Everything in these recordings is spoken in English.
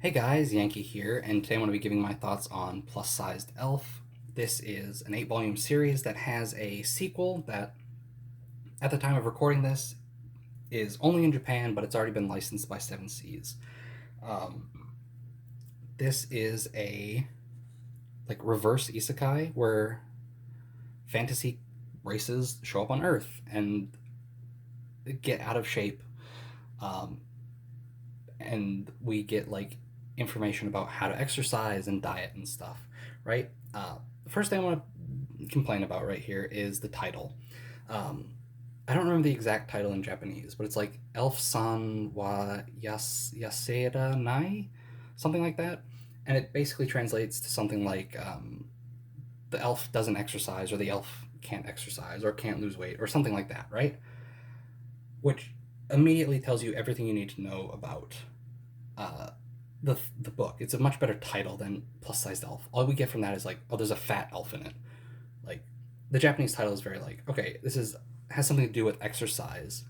Hey guys, Yankee here, and today I'm going to be giving my thoughts on Plus Sized Elf. This is an 8 volume series that has a sequel that, at the time of recording this, is only in Japan, but it's already been licensed by Seven Seas. Um, this is a reverse isekai where fantasy races show up on Earth and get out of shape, um, and we get information about how to exercise and diet and stuff, right? The first thing I want to complain about right here is the title. Um, I don't remember the exact title in Japanese, but it's like Elf San wa Yaseda Nai, something like that. And it basically translates to something like the elf doesn't exercise, or the elf can't exercise, or can't lose weight, or something like that, right? Which immediately tells you everything you need to know about uh, the book. It's a much better title than Plus Sized Elf. All we get from that is like, oh, there's a fat elf in it. Like the Japanese title is very like, okay, this is has something to do with exercise,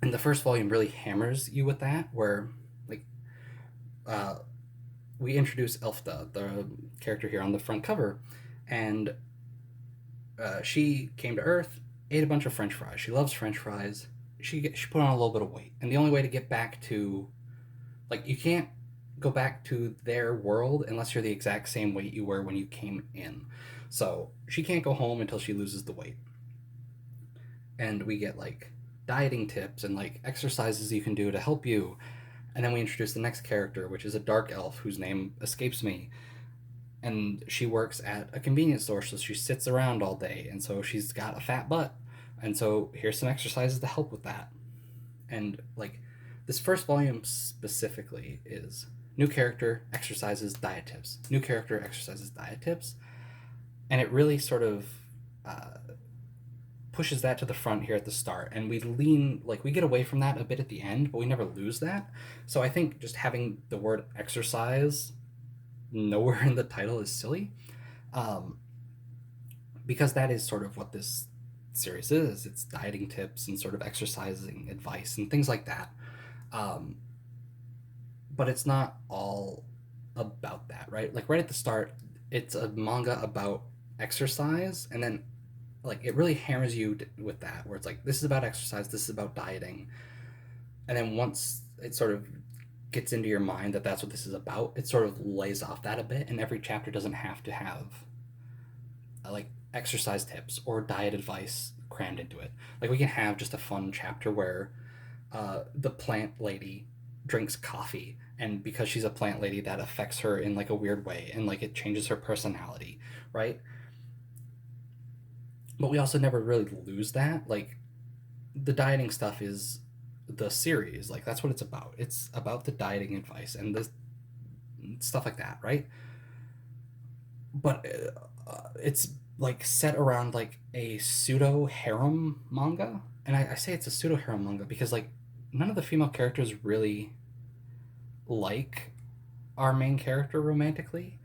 and the first volume really hammers you with that. Where like uh, we introduce Elfda, the character here on the front cover, and she came to Earth, ate a bunch of French fries. She loves French fries. She put on a little bit of weight, and the only way to get back to you can't go back to their world unless you're the exact same weight you were when you came in. So she can't go home until she loses the weight. And we get dieting tips and exercises you can do to help you. And then we introduce the next character, which is a dark elf whose name escapes me. And she works at a convenience store, so she sits around all day. And so she's got a fat butt. And so here's some exercises to help with that. And this first volume specifically is new character, exercises, diet tips. New character, exercises, diet tips. And it really sort of uh, pushes that to the front here at the start. And we get away from that a bit at the end, but we never lose that. So I think just having the word exercise nowhere in the title is silly, um, because that is sort of what this series is. It's dieting tips and sort of exercising advice and things like that. Um, but it's not all about that, right? Like right at the start, it's a manga about exercise, and then it really hammers you with that, where it's like this is about exercise, this is about dieting, and then once it sort of gets into your mind that that's what this is about, it sort of lays off that a bit, and every chapter doesn't have to have exercise tips or diet advice crammed into it. Like we can have just a fun chapter where the plant lady drinks coffee, and because she's a plant lady that affects her in a weird way, and it changes her personality, right? But we also never really lose that. The dieting stuff is the series, that's what it's about. It's about the dieting advice and the stuff like that, right? But it's set around a pseudo harem manga, and I say it's a pseudo harem manga because none of the female characters really like our main character romantically,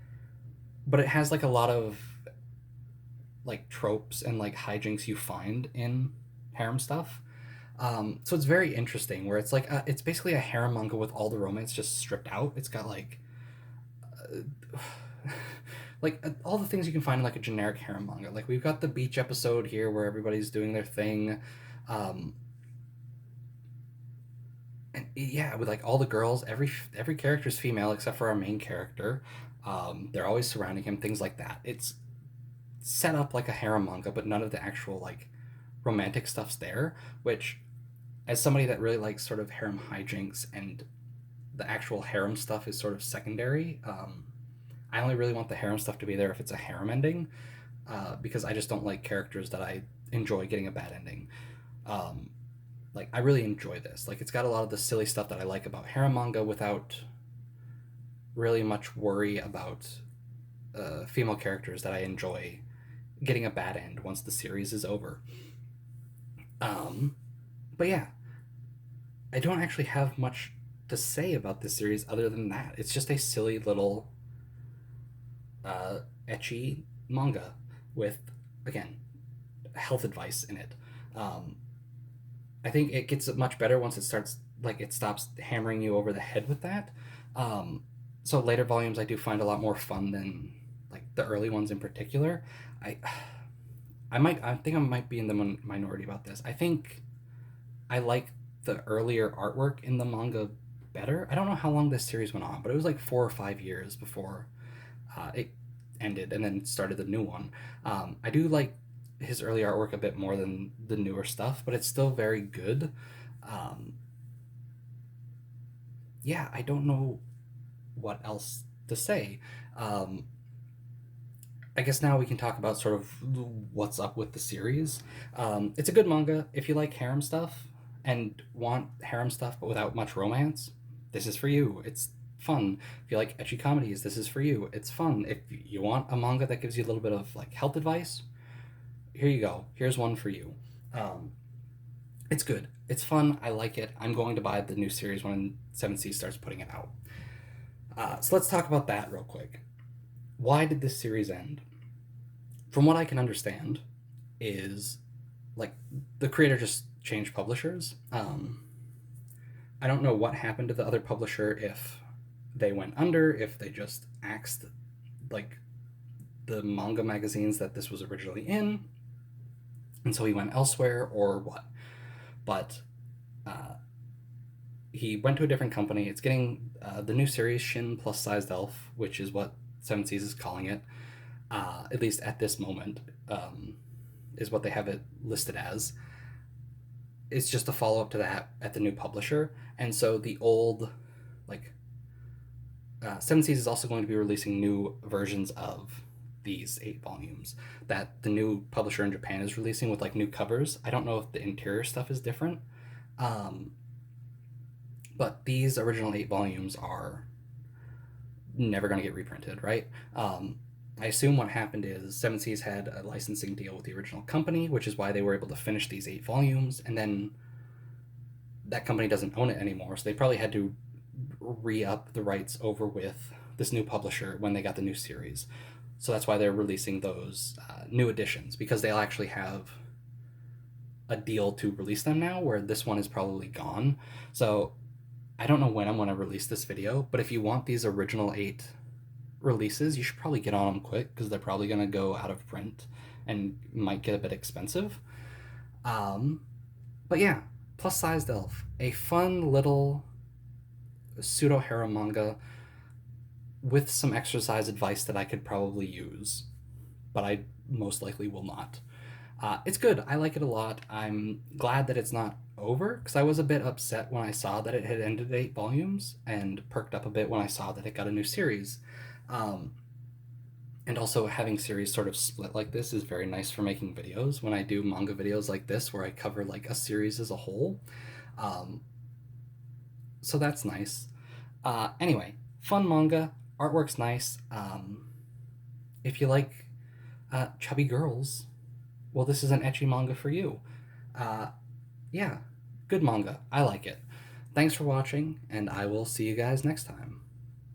but it has a lot of tropes and hijinks you find in harem stuff. So it's very interesting where it's basically a harem manga with all the romance just stripped out. It's got all the things you can find in a generic harem manga. Like we've got the beach episode here where everybody's doing their thing. Um, and yeah, with all the girls, every character's female except for our main character. They're always surrounding him, things like that. It's set up like a harem manga, but none of the actual romantic stuff's there. Which, as somebody that really likes sort of harem hijinks and the actual harem stuff is sort of secondary. I only really want the harem stuff to be there if it's a harem ending, because I just don't like characters that I enjoy getting a bad ending. Um, I really enjoy this. It's got a lot of the silly stuff that I like about harem manga without really much worry about female characters that I enjoy getting a bad end once the series is over. Um, but yeah, I don't actually have much to say about this series other than that. It's just a silly little uh, ecchi manga with, again, health advice in it. Um, I think it gets much better once it starts it stops hammering you over the head with that. Um, So later volumes I do find a lot more fun than like the early ones in particular. I I think I might be in the minority about this. I think I like the earlier artwork in the manga better. I don't know how long this series went on, but it was like 4 or 5 years before it ended and then started the new one. I do like his early artwork a bit more than the newer stuff, but it's still very good. Um, yeah, I don't know what else to say. Um, I guess now we can talk about sort of what's up with the series. It's a good manga if you like harem stuff and want harem stuff but without much romance. This is for you. It's fun. If you like ecchi comedies, this is for you. It's fun. If you want a manga that gives you a little bit of like health advice, here you go. Here's one for you. Um, it's good. It's fun. I like it. I'm going to buy the new series when Seven Seas starts putting it out. So let's talk about that real quick. Why did this series end? From what I can understand, is like the creator just changed publishers. I don't know what happened to the other publisher, if they went under, if they just axed like the manga magazines that this was originally in, and so he went elsewhere, or what. But uh, he went to a different company. It's getting the new series Shin Plus Sized Elf, which is what Seven Seas is calling it, at least at this moment, is what they have it listed as. It's just a follow up to that at the new publisher, and so the old, like, Seven Seas is also going to be releasing new versions of these 8 volumes that the new publisher in Japan is releasing with like new covers. I don't know if the interior stuff is different, um, but these original 8 volumes are never going to get reprinted, right? I assume what happened is Seven Seas had a licensing deal with the original company, which is why they were able to finish these 8 volumes, and then that company doesn't own it anymore, so they probably had to re-up the rights over with this new publisher when they got the new series. So that's why they're releasing those new editions, because they'll actually have a deal to release them now, where this one is probably gone. So I don't know when I'm going to release this video, but if you want these original 8 releases, you should probably get on them quick, because they're probably going to go out of print and might get a bit expensive. But yeah, Plus Sized Elf, a fun little pseudo harem manga with some exercise advice that I could probably use, but I most likely will not. It's good. I like it a lot. I'm glad that it's not over, because I was a bit upset when I saw that it had ended 8 volumes, and perked up a bit when I saw that it got a new series. Um, and also, having series sort of split like this is very nice for making videos. When I do manga videos like this, where I cover like a series as a whole, um, so that's nice. Anyway, fun manga. Artwork's nice. If you like chubby girls, well, this is an ecchi manga for you. Uh, yeah, good manga. I like it. Thanks for watching, and I will see you guys next time.